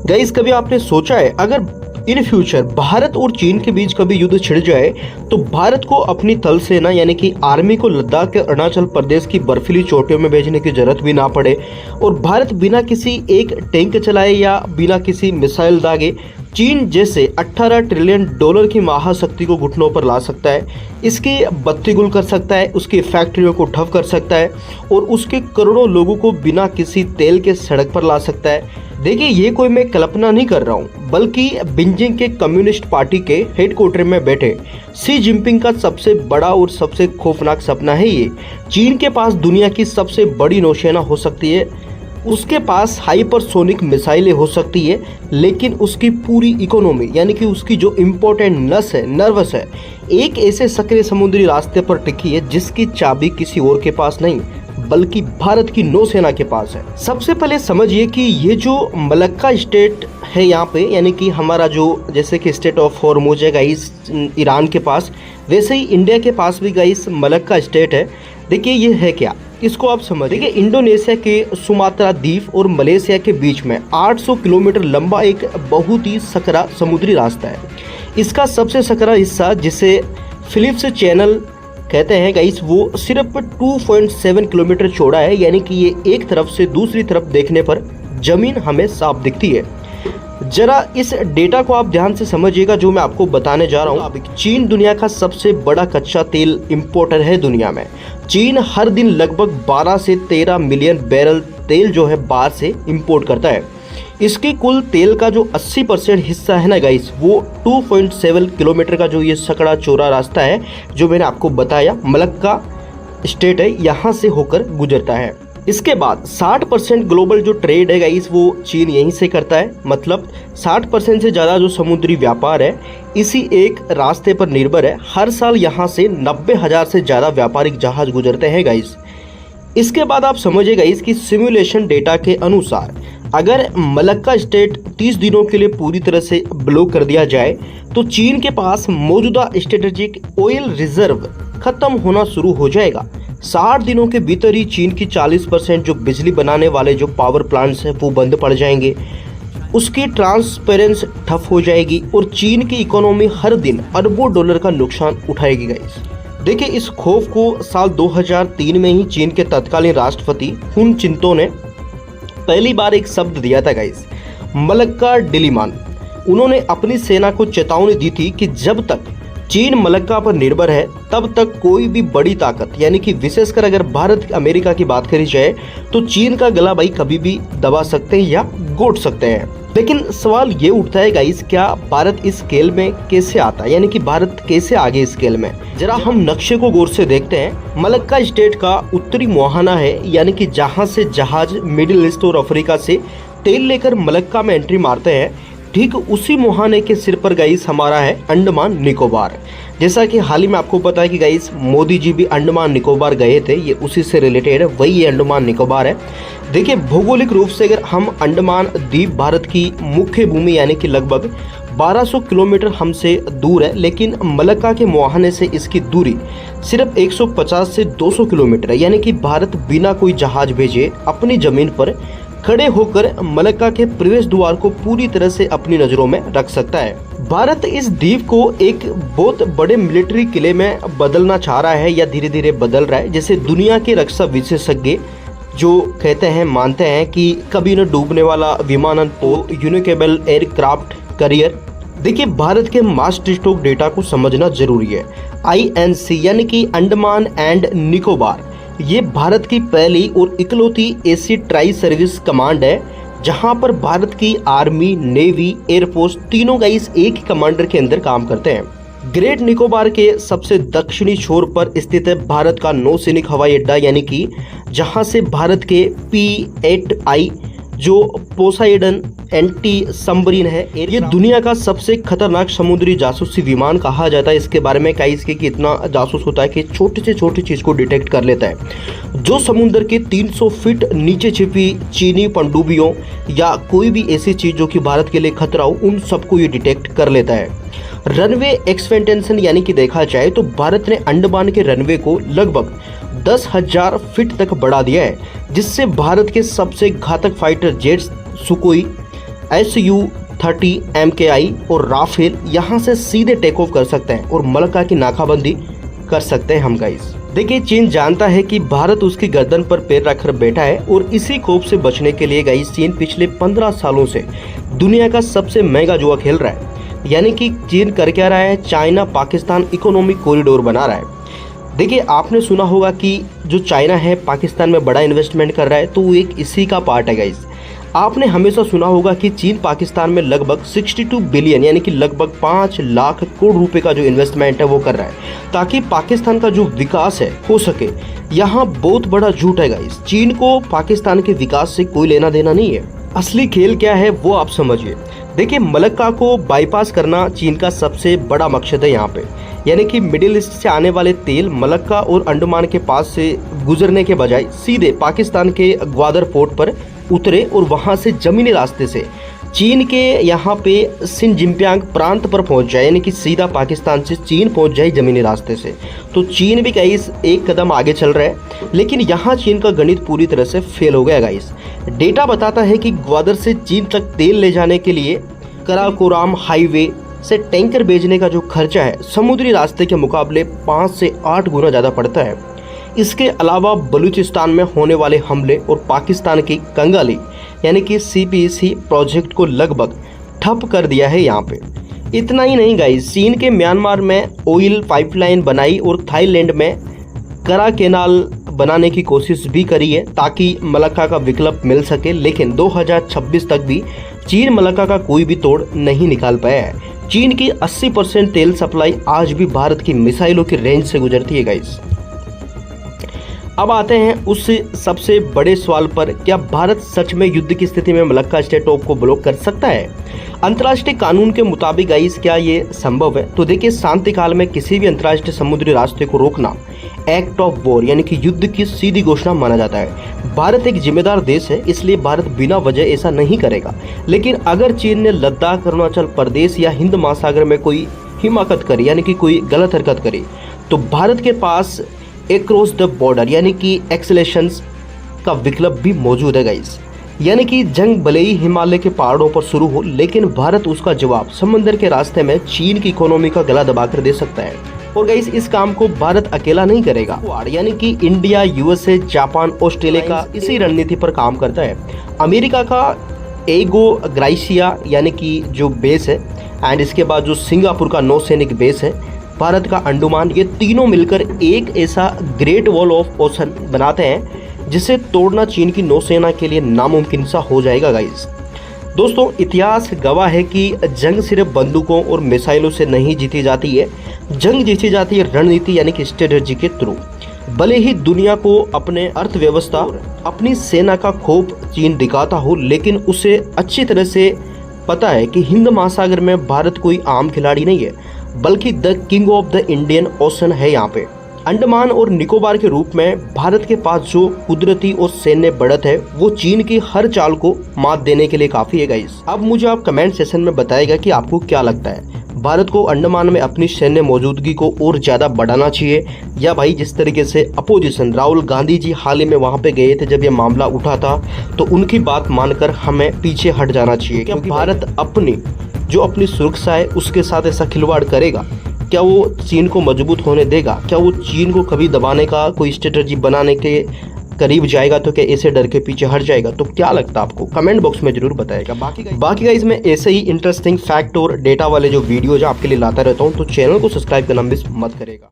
Guys, कभी आपने सोचा है अगर इन फ्यूचर भारत और चीन के बीच कभी युद्ध छिड़ जाए तो भारत को अपनी थल सेना यानी कि आर्मी को लद्दाख के अरुणाचल प्रदेश की बर्फीली चोटियों में भेजने की जरूरत भी ना पड़े और भारत बिना किसी एक टैंक चलाए या बिना किसी मिसाइल दागे चीन जैसे 18 ट्रिलियन डॉलर की महाशक्ति को घुटनों पर ला सकता है, इसकी बत्ती गुल कर सकता है, उसकी फैक्ट्रियों को ठप कर सकता है और उसके करोड़ों लोगों को बिना किसी तेल के सड़क पर ला सकता है। देखिए, ये कोई मैं कल्पना नहीं कर रहा हूँ, बल्कि बीजिंग के कम्युनिस्ट पार्टी के हेडक्वार्टर में बैठे शी जिनपिंग का सबसे बड़ा और सबसे खौफनाक सपना है ये। चीन के पास दुनिया की सबसे बड़ी नौसेना हो सकती है, उसके पास हाइपरसोनिक मिसाइलें हो सकती है, लेकिन उसकी पूरी इकोनॉमी यानी कि उसकी जो इम्पोर्टेंट नर्वस है, एक ऐसे सक्रिय समुद्री रास्ते पर टिकी है जिसकी चाबी किसी और के पास नहीं बल्कि भारत की नौसेना के पास है। सबसे पहले समझिए कि ये जो मलक्का स्टेट है यहाँ पे, यानी कि हमारा जो जैसे कि स्टेट ऑफ हॉर्मुज है गाइस ईरान के पास, वैसे ही इंडिया के पास भी गाइस मलक्का स्टेट है। देखिए ये है क्या, इसको आप समझ। देखिए, इंडोनेशिया के सुमात्रा द्वीप और मलेशिया के बीच में 800 किलोमीटर लंबा एक बहुत ही सकरा समुद्री रास्ता है। इसका सबसे सकरा हिस्सा जिसे फिलिप्स चैनल कहते हैं गाइस, वो सिर्फ 2.7 किलोमीटर चौड़ा है, यानी कि ये एक तरफ से दूसरी तरफ देखने पर जमीन हमें साफ दिखती है। जरा इस डेटा को आप ध्यान से समझिएगा जो मैं आपको बताने जा रहा हूँ। चीन दुनिया का सबसे बड़ा कच्चा तेल इंपोर्टर है दुनिया में। चीन हर दिन लगभग 12 से 13 मिलियन बैरल तेल जो है बाहर से इंपोर्ट करता है। इसकी कुल तेल का जो 80% हिस्सा है ना गाइस, वो 2.7 किलोमीटर का जो ये सकड़ा चौड़ा रास्ता है जो मैंने आपको बताया मलक्का स्टेट है, यहाँ से होकर गुजरता है। इसके बाद 60% ग्लोबल जो ट्रेड है गाइस, वो चीन यहीं से करता है। मतलब 60% से ज़्यादा जो समुद्री व्यापार है इसी एक रास्ते पर निर्भर है। हर साल यहाँ से 90,000 से ज़्यादा व्यापारिक जहाज गुजरते हैं गाइस। इसके बाद आप समझिएगा इसकी सिमुलेशन डेटा के अनुसार अगर मलक्का स्टेट 30 दिनों के लिए पूरी तरह से ब्लॉक कर दिया जाए तो चीन के पास मौजूदा स्ट्रेटेजिक ऑयल रिजर्व खत्म होना शुरू हो जाएगा। 60 दिनों के भीतर ही चीन की 40% जो बिजली बनाने वाले जो पावर प्लांट्स हैं वो बंद पड़ जाएंगे, उसकी ट्रांसपेरेंस ठप हो जाएगी और चीन की इकोनॉमी हर दिन अरबों डॉलर का नुकसान उठाएगी गाइस। देखिए, इस खौफ को साल 2003 में ही चीन के तत्कालीन राष्ट्रपति हुन चिंतो ने पहली बार एक शब्द दिया था गाइस, मलक्का डिलीमान। उन्होंने अपनी सेना को चेतावनी दी थी कि जब तक चीन मलक्का पर निर्भर है तब तक कोई भी बड़ी ताकत यानी कि विशेषकर अगर भारत अमेरिका की बात करी जाए तो चीन का गला भाई कभी भी दबा सकते हैं या घोट सकते हैं। लेकिन सवाल ये उठता है गाइस, क्या भारत इस स्केल में कैसे आता है, यानी कि भारत कैसे आगे इस स्केल में। जरा हम नक्शे को गौर से देखते हैं। मलक्का स्टेट का उत्तरी मुहाना है, यानी कि जहां से जहाज मिडिल ईस्ट और अफ्रीका से तेल लेकर मलक्का में एंट्री मारते हैं, ठीक उसी मुहाने के सिर पर गाइस हमारा है अंडमान निकोबार। जैसा कि हाल ही में आपको पता है कि गाइस मोदी जी भी अंडमान निकोबार गए थे, ये उसी से रिलेटेड है, वही ये अंडमान निकोबार है। देखिए, भौगोलिक रूप से अगर हम अंडमान द्वीप भारत की मुख्य भूमि यानी कि लगभग 1200 किलोमीटर हमसे दूर है, लेकिन मलक्का के मुहाने से इसकी दूरी सिर्फ 150 से 200 किलोमीटर है, यानी कि भारत बिना कोई जहाज भेजे अपनी जमीन पर खड़े होकर मलक्का के प्रवेश द्वार को पूरी तरह से अपनी नजरों में रख सकता है। भारत इस द्वीप को एक बहुत बड़े मिलिट्री किले में बदलना चाह रहा है या धीरे धीरे बदल रहा है, जैसे दुनिया के रक्षा विशेषज्ञ जो कहते हैं मानते हैं कि कभी न डूबने वाला विमानन पोत, यूनिकेबल एयरक्राफ्ट कैरियर। देखिए, भारत के मास्टर स्ट्रोक डेटा को समझना जरूरी है। INC यानी कि अंडमान एंड निकोबार, ये भारत की पहली और इकलौती ऐसी ट्राई सर्विस कमांड है जहां पर भारत की आर्मी, नेवी, एयरफोर्स तीनों गाइस एक ही कमांडर के अंदर काम करते हैं। ग्रेट निकोबार के सबसे दक्षिणी छोर पर स्थित है भारत का नौसैनिक हवाई अड्डा, यानी कि जहां से भारत के P-8I जो पोसाइडन एंटी सबमरीन है, ये दुनिया का सबसे खतरनाक समुद्री जासूसी विमान कहा जाता है। इसके बारे में क्या इसके कि इतना जासूस होता है कि छोटे से छोटी चीज को डिटेक्ट कर लेता है। जो समुद्र के 300 फीट नीचे छिपी चीनी पनडुब्बियों या कोई भी ऐसी चीज जो कि भारत के लिए खतरा हो, उन सबको ये डिटेक्ट कर लेता है। रनवे एक्सपेंटेशन यानी कि देखा जाए तो भारत ने अंडमान के रनवे को लगभग 10,000 फीट तक बढ़ा दिया है, जिससे भारत के सबसे घातक फाइटर जेट्स सुकोई Su-30 MKI और राफेल यहाँ से सीधे टेक ऑफ कर सकते हैं और मलक्का की नाकाबंदी कर सकते हैं हम गाइस। देखिए, चीन जानता है कि भारत उसकी गर्दन पर पैर रखकर बैठा है और इसी खौफ से बचने के लिए गाइस चीन पिछले 15 सालों से दुनिया का सबसे महंगा जुआ खेल रहा है। यानी कि चीन कर क्या रहा है, चाइना पाकिस्तान इकोनॉमिक कॉरिडोर बना रहा है। देखिए, आपने सुना होगा कि जो चाइना है पाकिस्तान में बड़ा इन्वेस्टमेंट कर रहा है, तो वो एक इसी का पार्ट है गाइस। आपने हमेशा सुना होगा कि चीन पाकिस्तान में लगभग 62 बिलियन यानी कि लगभग 5 लाख करोड़ रुपए का जो इन्वेस्टमेंट है वो कर रहा है ताकि पाकिस्तान का जो विकास है हो सके। यहाँ बहुत बड़ा झूठ है गाइस, चीन को पाकिस्तान के विकास से कोई लेना देना नहीं है। असली खेल क्या है वो आप समझिए। देखिए, मलक्का को बाईपास करना चीन का सबसे बड़ा मकसद है यहाँ पे, यानी कि मिडिल ईस्ट से आने वाले तेल मलक्का और अंडमान के पास से गुजरने के बजाय सीधे पाकिस्तान के ग्वादर पोर्ट पर उतरे और वहां से जमीनी रास्ते से चीन के यहाँ पे सिनजिनपियांग प्रांत पर पहुंच जाए, यानी कि सीधा पाकिस्तान से चीन पहुंच जाए जमीनी रास्ते से। तो चीन भी गाइस एक कदम आगे चल रहा है, लेकिन यहाँ चीन का गणित पूरी तरह से फेल हो गया गाइस। डेटा बताता है कि ग्वादर से चीन तक तेल ले जाने के लिए कराकोराम हाईवे से टैंकर भेजने का जो खर्चा है समुद्री रास्ते के मुकाबले 5 से 8 गुना ज़्यादा पड़ता है। इसके अलावा बलूचिस्तान में होने वाले हमले और पाकिस्तान की कंगाली यानी कि CPEC प्रोजेक्ट को लगभग ठप कर दिया है यहाँ पे। इतना ही नहीं गाइस, चीन के म्यांमार में ऑयल पाइपलाइन बनाई और थाईलैंड में करा कैनाल बनाने की कोशिश भी करी है ताकि मलक्का का विकल्प मिल सके, लेकिन 2026 तक भी चीन मलक्का का कोई भी तोड़ नहीं निकाल पाया है। चीन की 80% तेल सप्लाई आज भी भारत की मिसाइलों की रेंज से गुजरती है गाइस। अब आते हैं उस सबसे बड़े सवाल पर, क्या भारत सच में युद्ध की स्थिति में मलक्का स्टेट ऑफ को ब्लॉक कर सकता है? अंतर्राष्ट्रीय कानून के मुताबिक गाइस क्या ये संभव है? तो देखिए, शांति काल में किसी भी अंतर्राष्ट्रीय समुद्री रास्ते को रोकना एक्ट ऑफ वॉर यानी कि युद्ध की सीधी घोषणा माना जाता है। भारत एक जिम्मेदार देश है, इसलिए भारत बिना वजह ऐसा नहीं करेगा। लेकिन अगर चीन ने लद्दाख, अरुणाचल प्रदेश या हिंद महासागर में कोई हिमाकत करी यानी कि कोई गलत हरकत करी, तो भारत के पास एक्रॉस द बॉर्डर यानी कि एक्सलेशंस का विकल्प भी मौजूद है गाइस। यानी कि जंग भले ही हिमालय के पहाड़ों पर शुरू हो, लेकिन भारत उसका जवाब समंदर के रास्ते में चीन की इकोनॉमी का गला दबाकर दे सकता है। और गाइस, इस काम को भारत अकेला नहीं करेगा, यानी कि इंडिया, USA, जापान, ऑस्ट्रेलिया का इसी रणनीति पर काम करता है। अमेरिका का एगो ग्राइसिया यानी कि जो बेस है, एंड इसके बाद जो सिंगापुर का नौसैनिक बेस है, भारत का अंडमान, ये तीनों मिलकर एक ऐसा ग्रेट वॉल ऑफ ओशन बनाते हैं जिसे तोड़ना चीन की नौसेना के लिए नामुमकिन सा हो जाएगा गाइस। दोस्तों, इतिहास गवाह है कि जंग सिर्फ बंदूकों और मिसाइलों से नहीं जीती जाती है, जंग जीती जाती है रणनीति यानी कि स्ट्रेटजी के थ्रू। भले ही दुनिया को अपने अर्थव्यवस्था, अपनी सेना का खौफ चीन दिखाता हो, लेकिन उसे अच्छी तरह से पता है कि हिंद महासागर में भारत कोई आम खिलाड़ी नहीं है, बल्कि the king of the Indian ocean है। यहाँ पे अंडमान और निकोबार के रूप में भारत के पास जो कुदरती और सैन्य बढ़त है वो चीन की हर चाल को मात देने के लिए काफी है गाइस। अब मुझे आप कमेंट सेशन में बताइएगा कि आपको क्या लगता है, भारत को अंडमान में अपनी सैन्य मौजूदगी को और ज्यादा बढ़ाना चाहिए, या भाई जिस तरीके से अपोजिशन राहुल गांधी जी हाल ही में वहां पे गए थे जब ये मामला उठा था, तो उनकी बात मानकर हमें पीछे हट जाना चाहिए? क्योंकि भारत अपनी सुरक्षा है उसके साथ ऐसा खिलवाड़ करेगा? क्या वो चीन को मजबूत होने देगा? क्या वो चीन को कभी दबाने का कोई स्ट्रेटजी बनाने के करीब जाएगा? तो क्या ऐसे डर के पीछे हट जाएगा? तो क्या लगता है आपको? कमेंट बॉक्स में जरूर बताएगा। बाकी गाइस, मैं ऐसे ही इंटरेस्टिंग फैक्ट और डेटा वाले जो वीडियोज आपके लिए लाता रहता हूँ, तो चैनल को सब्सक्राइब करना मिस मत करेगा।